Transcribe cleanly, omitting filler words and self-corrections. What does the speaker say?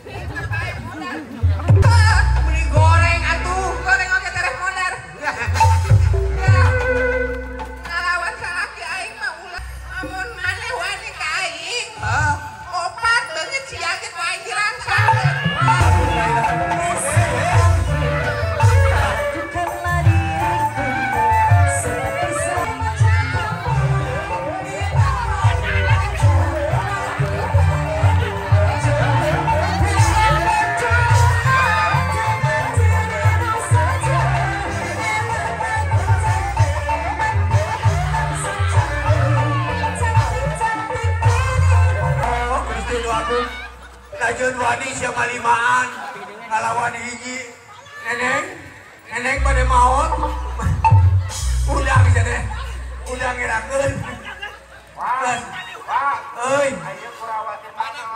Beli goreng atuh, goreng oke tereh modar. Ngalawan salaki aing mah ulah. Amun maneh wani ka aing. Opat leungit siaget wae dirangsakeun. Najun wani siapa limaan ngalawan hiji neneng pada maut udah bisa deh udah ngerakeun wah euy ayo kurawati mana